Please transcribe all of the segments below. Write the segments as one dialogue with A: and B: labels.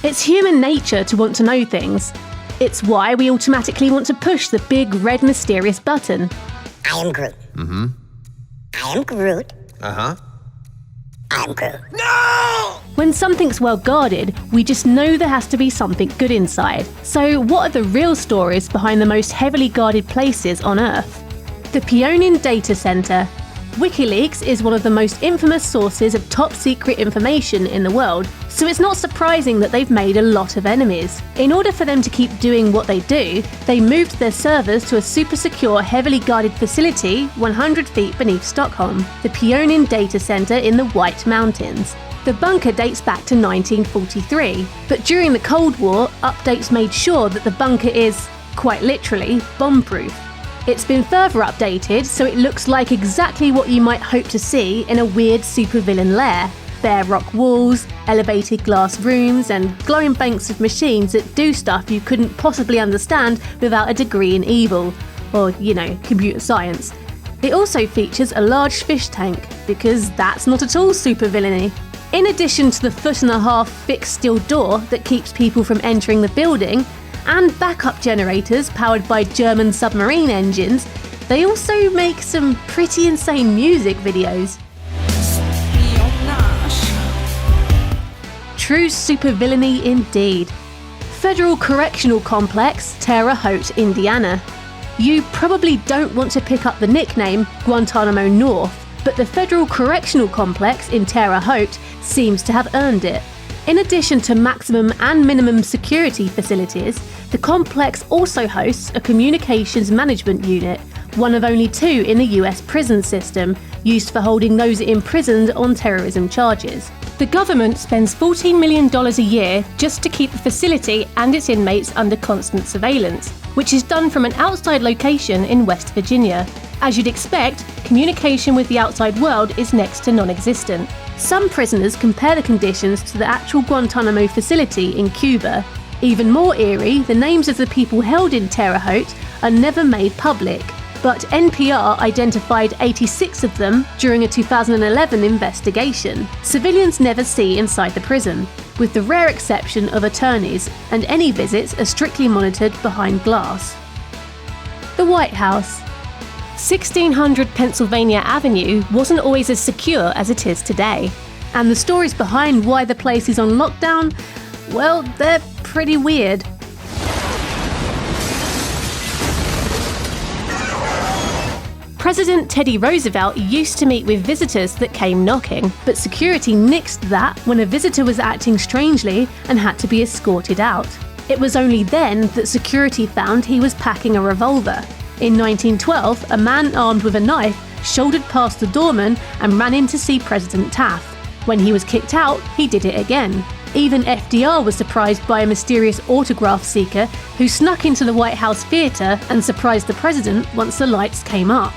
A: It's human nature to want to know things. It's why we automatically want to push the big red mysterious button.
B: I am Groot.
C: Mm-hmm.
B: I am Groot.
C: Uh-huh.
B: I'm Groot.
C: No!
A: When something's well guarded, we just know there has to be something good inside. So what are the real stories behind the most heavily guarded places on Earth? The Pionen data center. WikiLeaks is one of the most infamous sources of top-secret information in the world, so it's not surprising that they've made a lot of enemies. In order for them to keep doing what they do, they moved their servers to a super-secure, heavily guarded facility 100 feet beneath Stockholm, the Pionen data center in the White Mountains. The bunker dates back to 1943, but during the Cold War, updates made sure that the bunker is, quite literally, bomb-proof. It's been further updated so it looks like exactly what you might hope to see in a weird supervillain lair. Bare rock walls, elevated glass rooms, and glowing banks of machines that do stuff you couldn't possibly understand without a degree in evil, or, computer science. It also features a large fish tank, because that's not at all supervillainy. In addition to the 1.5-foot fixed steel door that keeps people from entering the building, and backup generators powered by German submarine engines, they also make some pretty insane music videos. True supervillainy indeed. Federal Correctional Complex, Terre, Haute, Indiana. You probably don't want to pick up the nickname Guantanamo North, but the Federal Correctional Complex in Terre Haute seems to have earned it. In addition to maximum and minimum security facilities, the complex also hosts a communications management unit, one of only 2 in the US prison system, used for holding those imprisoned on terrorism charges. The government spends $14 million a year just to keep the facility and its inmates under constant surveillance, which is done from an outside location in West Virginia. As you'd expect, communication with the outside world is next to non-existent. Some prisoners compare the conditions to the actual Guantanamo facility in Cuba. Even more eerie, the names of the people held in Terre Haute are never made public, but NPR identified 86 of them during a 2011 investigation. Civilians never see inside the prison, with the rare exception of attorneys, and any visits are strictly monitored behind glass. The White House. 1600 Pennsylvania Avenue wasn't always as secure as it is today. And the stories behind why the place is on lockdown, well, they're pretty weird. President Teddy Roosevelt used to meet with visitors that came knocking, but security nixed that when a visitor was acting strangely and had to be escorted out. It was only then that security found he was packing a revolver. In 1912, a man armed with a knife shouldered past the doorman and ran in to see President Taft. When he was kicked out, he did it again. Even FDR was surprised by a mysterious autograph seeker who snuck into the White House theatre and surprised the president once the lights came up.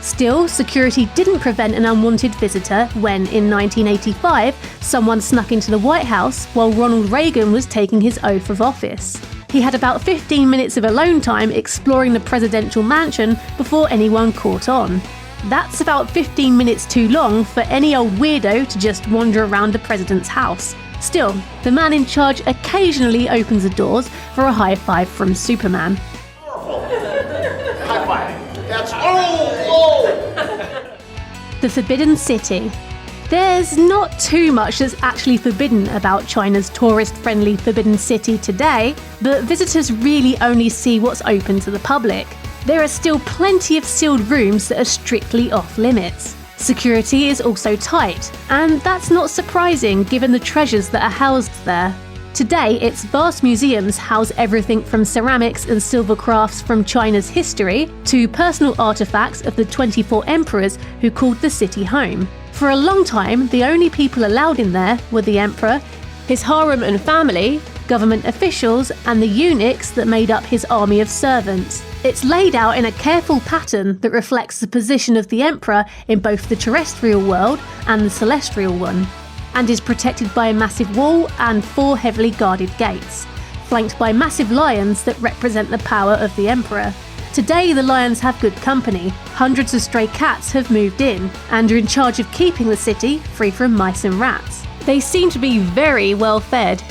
A: Still, security didn't prevent an unwanted visitor when, in 1985, someone snuck into the White House while Ronald Reagan was taking his oath of office. He had about 15 minutes of alone time exploring the presidential mansion before anyone caught on. That's about 15 minutes too long for any old weirdo to just wander around the president's house. Still, the man in charge occasionally opens the doors for a high five from Superman.
C: High five. That's
A: The Forbidden City. There's not too much that's actually forbidden about China's tourist-friendly Forbidden City today, but visitors really only see what's open to the public. There are still plenty of sealed rooms that are strictly off-limits. Security is also tight, and that's not surprising given the treasures that are housed there. Today, its vast museums house everything from ceramics and silver crafts from China's history to personal artifacts of the 24 emperors who called the city home. For a long time, the only people allowed in there were the emperor, his harem and family, government officials, and the eunuchs that made up his army of servants. It's laid out in a careful pattern that reflects the position of the emperor in both the terrestrial world and the celestial one, and is protected by a massive wall and 4 heavily guarded gates, flanked by massive lions that represent the power of the emperor. Today, the lions have good company. Hundreds of stray cats have moved in and are in charge of keeping the city free from mice and rats. They seem to be very well fed.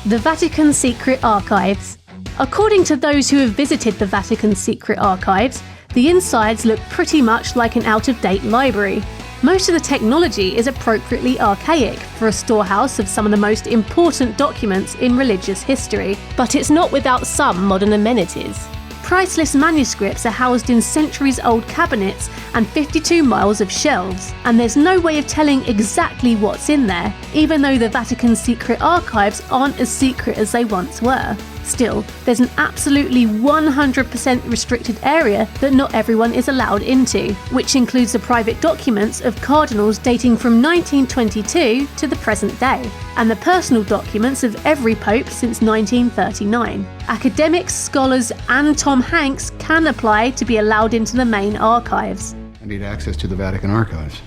A: The Vatican Secret Archives. According to those who have visited the Vatican Secret Archives, the insides look pretty much like an out-of-date library. Most of the technology is appropriately archaic for a storehouse of some of the most important documents in religious history, but it's not without some modern amenities. Priceless manuscripts are housed in centuries-old cabinets and 52 miles of shelves, and there's no way of telling exactly what's in there, even though the Vatican Secret Archives aren't as secret as they once were. Still, there's an absolutely 100% restricted area that not everyone is allowed into, which includes the private documents of cardinals dating from 1922 to the present day, and the personal documents of every pope since 1939. Academics, scholars, and Tom Hanks can apply to be allowed into the main archives.
D: I need access to the Vatican archives.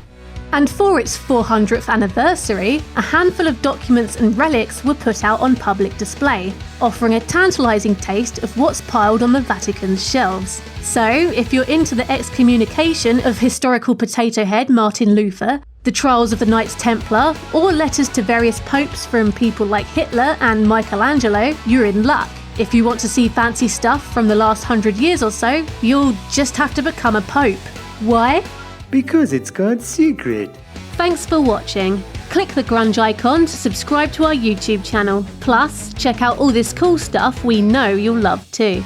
A: And for its 400th anniversary, a handful of documents and relics were put out on public display, offering a tantalising taste of what's piled on the Vatican's shelves. So, if you're into the excommunication of historical potato head Martin Luther, the trials of the Knights Templar, or letters to various popes from people like Hitler and Michelangelo, you're in luck. If you want to see fancy stuff from the last 100 years or so, you'll just have to become a pope. Why?
E: Because it's God's secret.
A: Thanks for watching. Click the grunge icon to subscribe to our YouTube channel. Plus, check out all this cool stuff we know you'll love too.